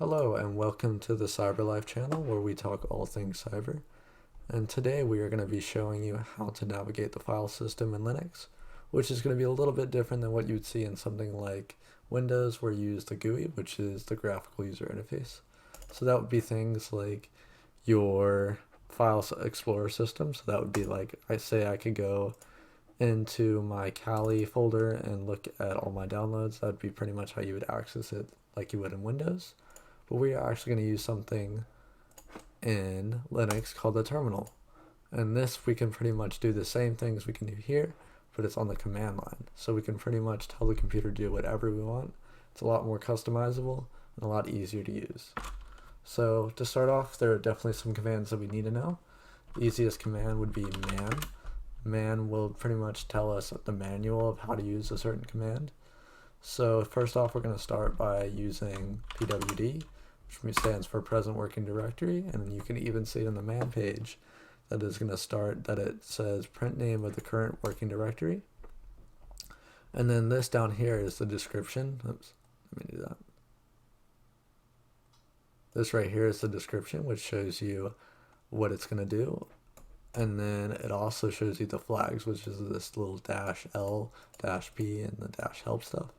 Hello and welcome to the CyberLife channel where we talk all things cyber. And today we are going to be showing you how to navigate the file system in Linux, which is going to be a little bit different than what you'd see in something like Windows where you use the GUI, which is the graphical user interface. So that would be things like your file explorer system. So that would be like, I could go into my Kali folder and look at all my downloads. That would be pretty much how you would access it like you would in Windows. But we are actually going to use something in Linux called the terminal. And this, we can pretty much do the same things we can do here, but it's on the command line. So we can pretty much tell the computer to do whatever we want. It's a lot more customizable and a lot easier to use. So to start off, there are definitely some commands that we need to know. The easiest command would be man. Man will pretty much tell us the manual of how to use a certain command. So first off, we're going to start by using pwd, which stands for present working directory, and you can even see it in the man page that is going to start that it says print name of the current working directory. And then this down here is the description. Oops, let me do that. This right here is the description, which shows you what it's going to do. And then it also shows you the flags, which is this little -L, -P, and the -help stuff.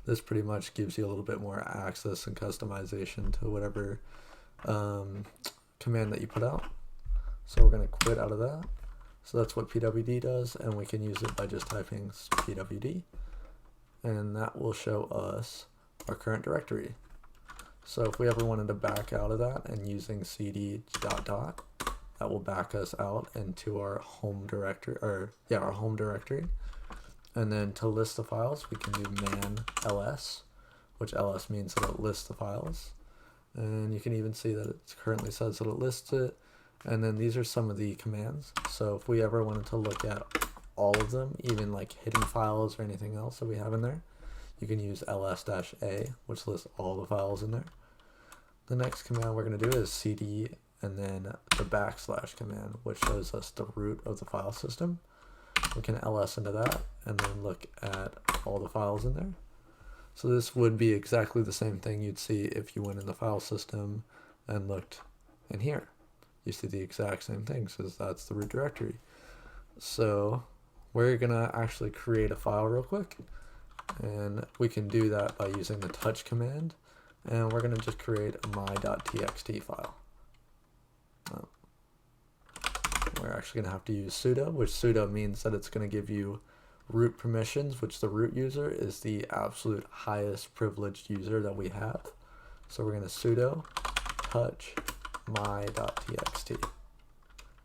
This pretty much gives you a little bit more access and customization to whatever command that you put out. So we're going to quit out of that. So that's what pwd does, and we can use it by just typing pwd, and that will show us our current directory. So if we ever wanted to back out of that and using cd ... that will back us out into our home directory, our home directory. And then to list the files, we can do man ls, which ls means that it lists the files. And you can even see that it currently says that it lists it. And then these are some of the commands. So if we ever wanted to look at all of them, even like hidden files or anything else that we have in there, you can use ls-a, which lists all the files in there. The next command we're going to do is cd and then the / command, which shows us the root of the file system. We can ls into that and then look at all the files in there. So this would be exactly the same thing you'd see if you went in the file system and looked in here. You see the exact same thing, so that's the root directory. So we're gonna actually create a file real quick, and we can do that by using the touch command, and we're gonna just create a my.txt file. We're actually going to have to use sudo, which sudo means that it's going to give you root permissions, which the root user is the absolute highest privileged user that we have. So we're going to sudo touch my.txt,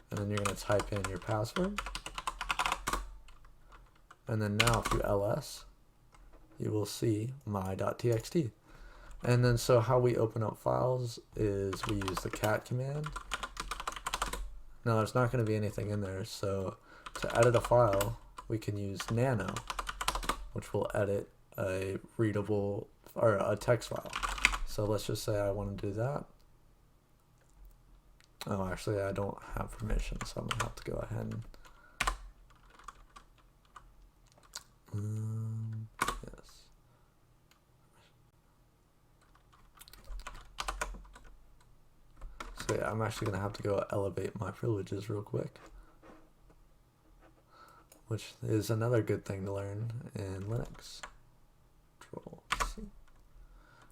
and then you're going to type in your password. And then now if you ls, you will see my.txt. And then so how we open up files is we use the cat command. Now there's not going to be anything in there, so to edit a file, we can use nano, which will edit a readable or a text file. So let's just say I want to do that. Oh, actually I don't have permission, so I'm going to have to go ahead and yes. So yeah, I'm actually going to have to go elevate my privileges real quick, which is another good thing to learn in Linux. Control-C.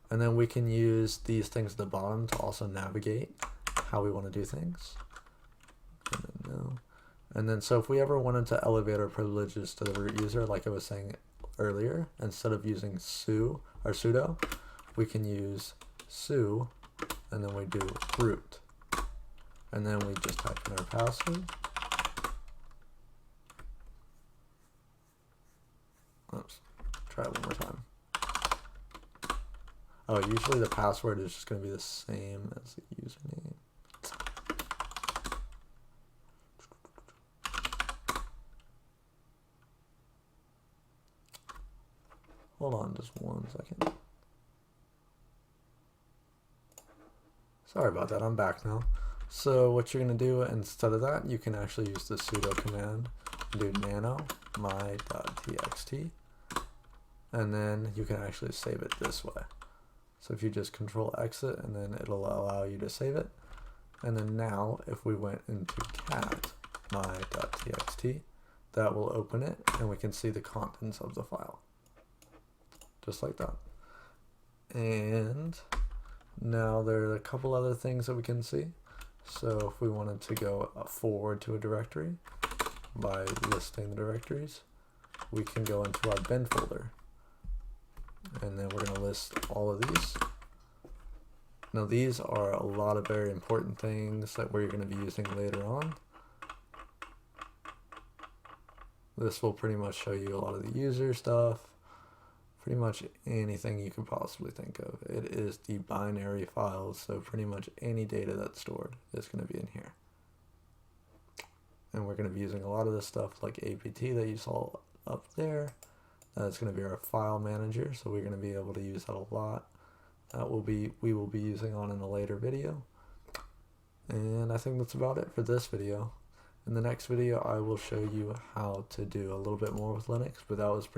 And then we can use these things at the bottom to also navigate how we want to do things. And then no. And then so if we ever wanted to elevate our privileges to the root user, like I was saying earlier, instead of using sudo, we can use su, and then we do root. And then we just type in our password. Oops, try it one more time. Oh, usually the password is just going to be the same as the username. Hold on just 1 second. Sorry about that, I'm back now. So what you're going to do instead of that, you can actually use the sudo command and do nano my.txt, and then you can actually save it this way. So if you just control exit, and then it'll allow you to save it. And then now if we went into cat my.txt, that will open it and we can see the contents of the file. Just like that. And now there are a couple other things that we can see. So if we wanted to go forward to a directory by listing the directories, we can go into our bin folder. And then we're going to list all of these. Now these are a lot of very important things that we're going to be using later on. This will pretty much show you a lot of the user stuff, pretty much anything you could possibly think of. It is the binary files, so pretty much any data that's stored is going to be in here. And we're going to be using a lot of this stuff like apt that you saw up there. That's going to be our file manager, so we're going to be able to use that a lot. We will be using on in a later video. And I think that's about it for this video. In the next video, I will show you how to do a little bit more with Linux, but that was pretty